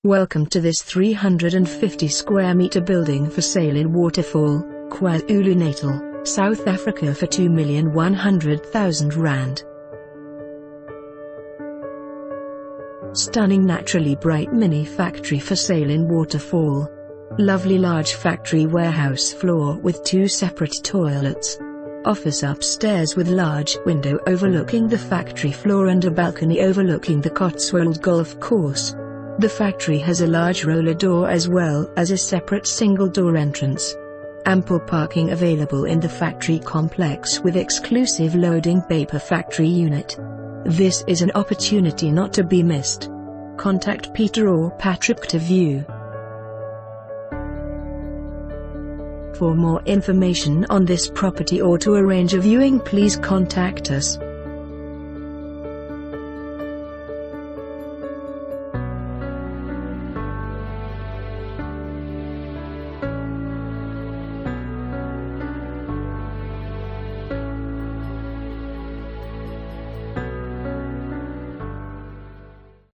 Welcome to this 350 square meter building for sale in Waterfall, KwaZulu Natal, South Africa for R2,100,000. Stunning naturally bright mini factory for sale in Waterfall. Lovely large factory warehouse floor with 2 separate toilets. Office upstairs with large window overlooking the factory floor and a balcony overlooking the Cotswold golf course. The factory has a large roller door as well as a separate single door entrance. Ample parking available in the factory complex with exclusive loading paper factory unit. This is an opportunity not to be missed. Contact Peter or Patrick to view. For more information on this property or to arrange a viewing, please contact us.